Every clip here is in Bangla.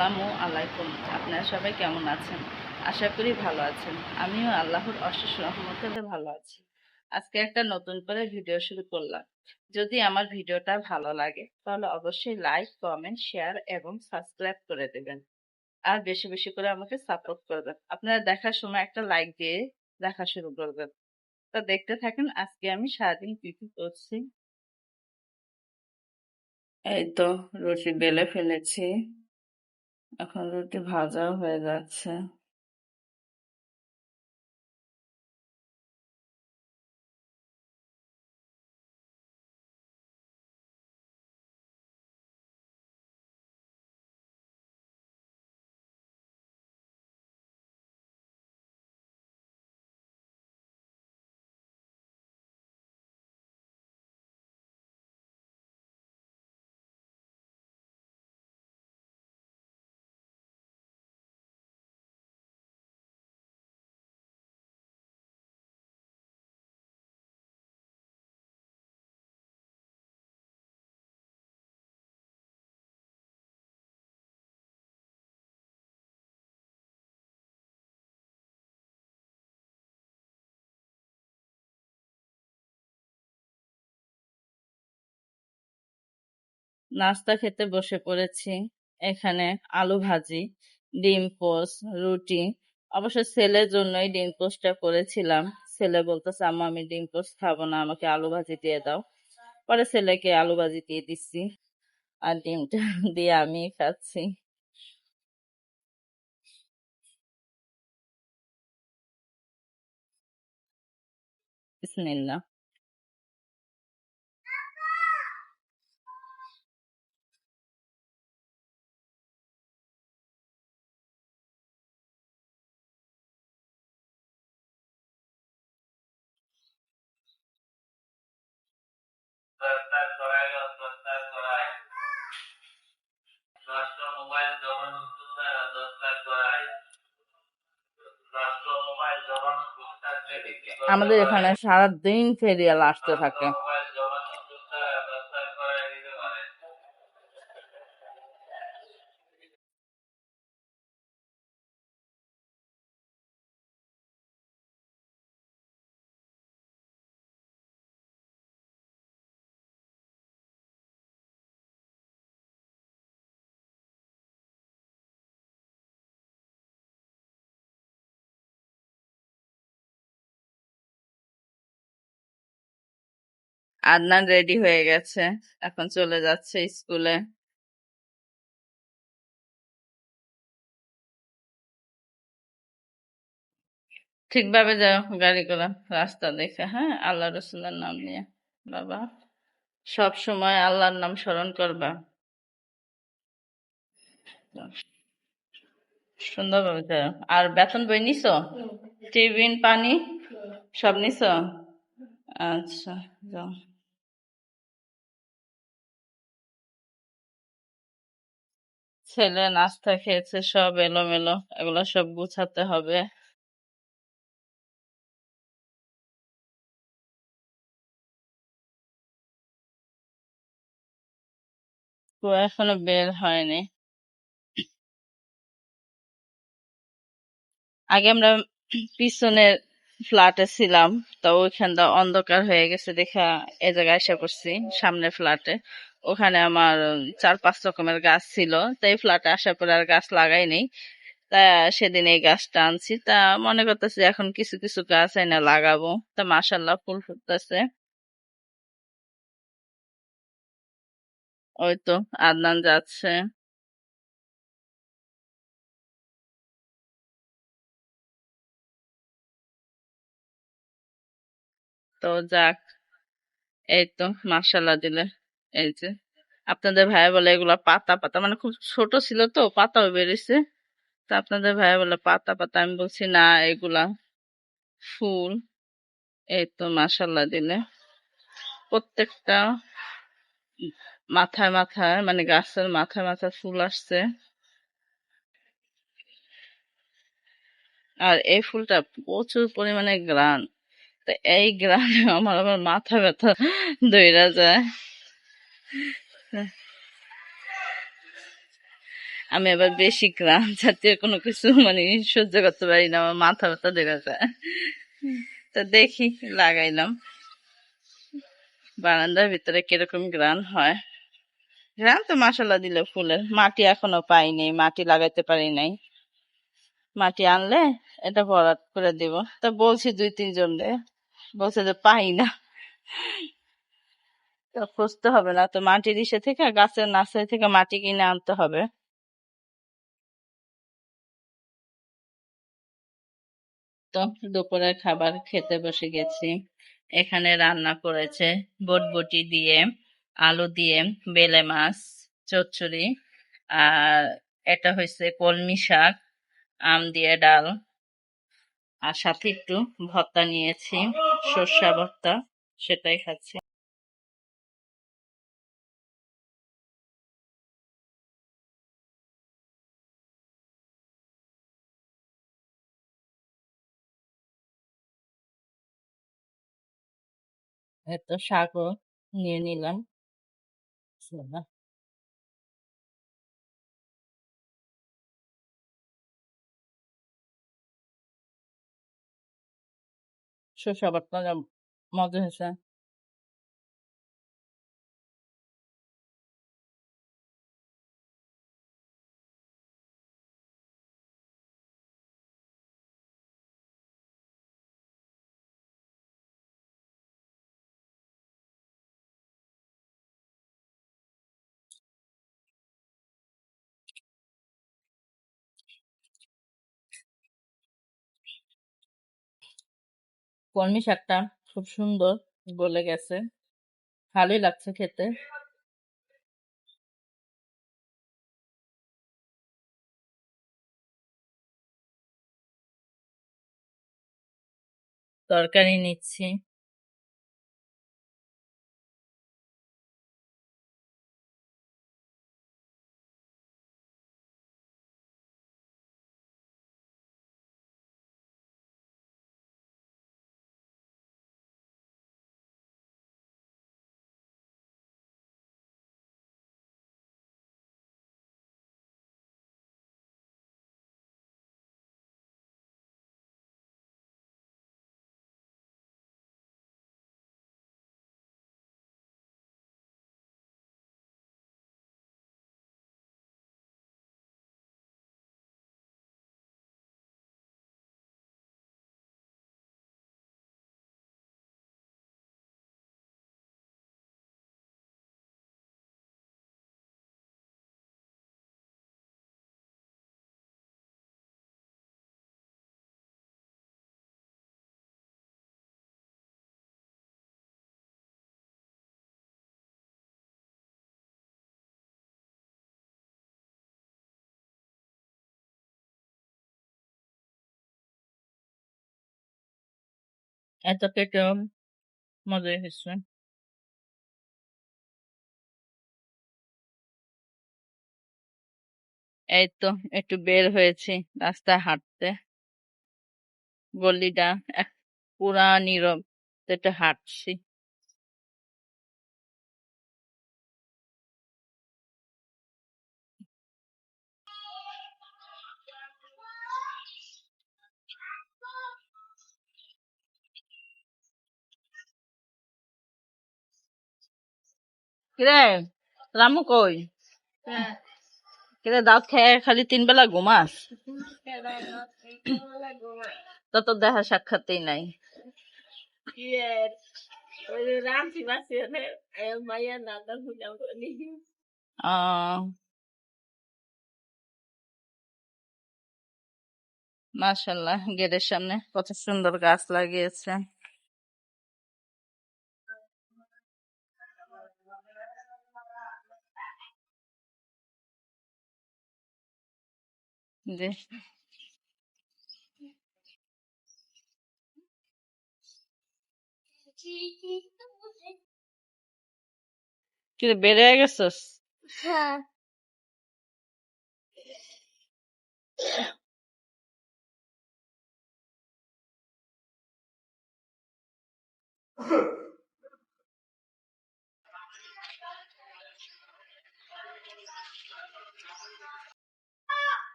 আসসালামু আলাইকুম। আপনারা সবাই কেমন আছেন? আশা করি ভালো আছেন। আমিও আল্লাহর অশেষ রহমতে ভালো আছি। আজকে একটা নতুন করে ভিডিও শুরু করলাম। যদি আমার ভিডিওটা ভালো লাগে তাহলে অবশ্যই লাইক, কমেন্ট, শেয়ার এবং সাবস্ক্রাইব করে দেবেন। আর বেশি বেশি করে আমাকে সাপোর্ট করবেন। আপনারা দেখার সময় একটা লাইক দিয়ে দেখা শুরু করবেন। তো দেখতে থাকেন আজকে আমি সারাদিন কি কি করছি। এই তো রুটি বেলে ফেলেছি, এখন রুটি ভাজাও হয়ে যাচ্ছে। নাস্তা খেতে বসে পড়েছি। এখানে আলু ভাজি, ডিম পোস্ট, রুটি। অবশ্য ছেলের জন্যই ডিম পোস্টটা করেছিলাম। ছেলে বলতেছে আম্মা আমি ডিম পোস্ট খাবো না, আমাকে আলু ভাজি দিয়ে দাও। পরে ছেলেকে আলু ভাজি দিয়ে দিচ্ছি, আর ডিমটা দিয়ে আমি খাচ্ছি। বিসমিল্লাহ। আমাদের এখানে সারাদিন ফেরিয়াল আসতে থাকে। আদনান রেডি হয়ে গেছে, এখন চলে যাচ্ছে স্কুলে। ঠিকভাবে যাও গাড়ি করে, রাস্তা দেখে, হ্যাঁ, আল্লাহ রসুলের নাম নিয়ে। বাবা, সব সময় আল্লাহর নাম স্মরণ করবা। সুন্দরভাবে যাও। আর বেতন বই নিছো? টিফিন, পানি সব নিছো? আচ্ছা, যাও। ছেলে নাস্তা খেয়েছে, সব এলোমেলো, এগুলো সব গুছাতে হবে। তো এখনো বের হয়নি। আগে আমরা পিছনের ফ্ল্যাটে ছিলাম, তো ওইখানটা অন্ধকার হয়ে গেছে দেখা এ জায়গায় এসে পড়ছি, সামনের ফ্ল্যাটে। ওখানে আমার 4-5 রকমের গাছ ছিল, তো এই ফ্ল্যাটে আসার পর আর গাছ লাগাই নেই। তা সেদিন এই গাছটা আনছি, তা মনে করতেছি এখন কিছু কিছু গাছ এনে লাগাবো। তা মাশাল্লাহ ফুল ফুটতেছে। ওই তো আদনান যাচ্ছে। তো যাক, এই তো মাশাল্লাহ দিলে। এই যে আপনাদের ভাই বলে এগুলা পাতা পাতা, মানে খুব ছোট ছিল তো পাতাও বেরিয়েছে। তা আপনাদের ভাই বলে পাতা পাতা, আমি বলছি না এগুলা ফুল। এই তো মাশাল্লাহ দিলে প্রত্যেকটা মাথায় মাথায়, মানে গাছের মাথায় মাথায় ফুল আসছে। আর এই ফুলটা প্রচুর পরিমাণে গ্রান। তো এই গ্রানে আমার আবার মাথা ব্যথা ধইরা যায়। আমি আবার বেশি গ্রাম জাতীয় কোনো কিছু মানে সহ্য করতে পারি না, আমার মাথা ব্যথা দেখা যায়। তো দেখি, লাগাইলাম। বারান্দার ভিতরে কিরকম গ্রান হয়। গ্রান তো মাসাল্লাহ দিল ফুলের। মাটি এখনো পাইনি, মাটি লাগাইতে পারি নাই। মাটি আনলে এটা ভরাট করে দিব। তা বলছি 2-3 জন রে, বলছে যে পাই না। তো খুঁজতে হবে না তো, মাটির ইসে থেকে গাছের নার্সারি থেকে মাটি কিনে আনতে হবে। তো দুপুরের খাবার খেতে বসে গেছি। এখানে রান্না করেছে বটবটি দিয়ে, আলু দিয়ে, বেলে মাছ চচ্চড়ি, আর এটা হয়েছে কলমি শাক, আম দিয়ে ডাল, আর সাথে একটু ভর্তা নিয়েছি, সর্ষা ভর্তা, সেটাই খাচ্ছি। এত শাকও নিয়ে নিলাম। সর্ষা ভর্তা মজা হয়েছে। কলমি শাকটা খুব সুন্দর গলে গেছে, ভালোই লাগছে খেতে। তরকারি নিচ্ছি। এত খেতেও মজা হয়েছে। এই তো একটু বের হয়েছি রাস্তায় হাঁটতে। গলিটা এক পুরা নীরব, তো একটু হাঁটছি। কিরে, রামু কই? কিরে, দাঁত খেয়ে খালি 3 বেলা ঘুমাস? তো তোর দেখা সাক্ষাৎই নাই। আহ মাশাল্লাহ, গেটের সামনে কত সুন্দর গাছ লাগিয়েছে। যে কিরে, বেড়ে গেছস?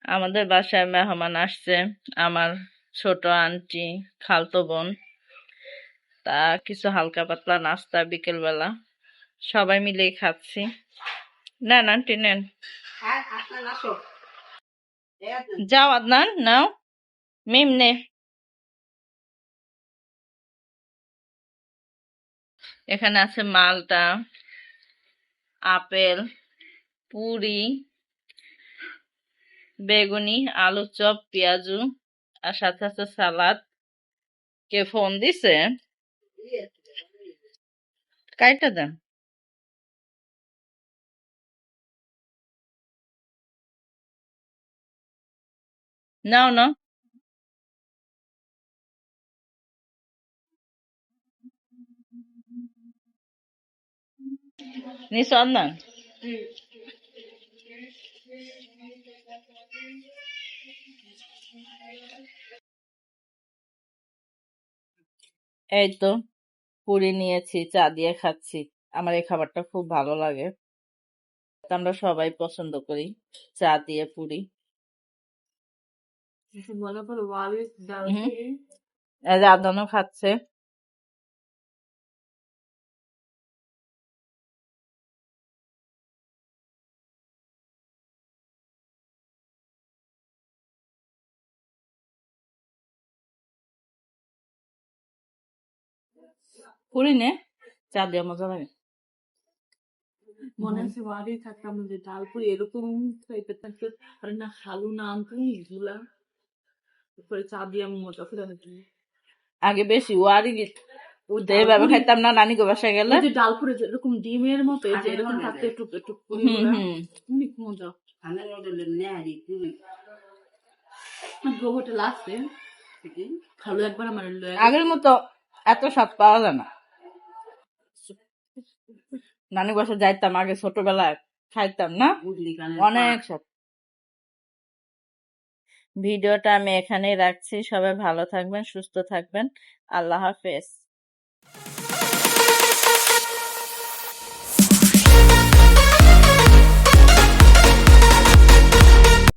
আমাদের বাসায় মেহমান আসছে, আমার ছোট আন্টি, খালতো বোন। তা কিছু হালকা পাতলা নাস্তা বিকেল বেলা সবাই মিলেই খাচ্ছি। নেন আন্টি নেন, যাও আদনান নাও, মিম নে। এখানে আছে মালটা, আপেল, পুরি, বেগুনি, আলু চপ, পেঁয়াজু, আর সাথে আছে সালাদ। কে ফোন দিছে? কাইটা দেন। নাও নাও, নিছো আদনান? এই তো পুরি নিয়েছি, চা দিয়ে খাচ্ছি। আমার এই খাবারটা খুব ভালো লাগে, তো আমরা সবাই পছন্দ করি চা দিয়ে পুরি। হুম, এই যে আদনানও খাচ্ছে। পুরি নে, চা দিয়ে মজা লাগে। মনে আছে বাড়ি থাকতাম যে ডালপুরি এরকম টাইপের থাকতো, আর না খালু না আনতো এগুলা, তারপরে চা দিয়ে আমি মজা করে হতো। আগে বেশি ওয়ারি ওই এইভাবে ডালপুরি, খাইতাম না নানি গো বাসায় গেলে। ওই যে ডালপুরি এরকম ডিমের মতো এই যে এরকম থাকতো একটু একটু হুম পুরিগুলা, হুম, অনেক মজা। হোটেল আছে খালু একবার আমার আগের মতো এত স্বাদ পাওয়া যায় না। নানি বাসায় যাইতাম আগে ছোটবেলায়, খাইতাম না, অনেক স্বাদ। ভিডিওটা আমি এখানেই রাখছি, সবাই ভালো থাকবেন, সুস্থ থাকবেন। আল্লাহ হাফেজ।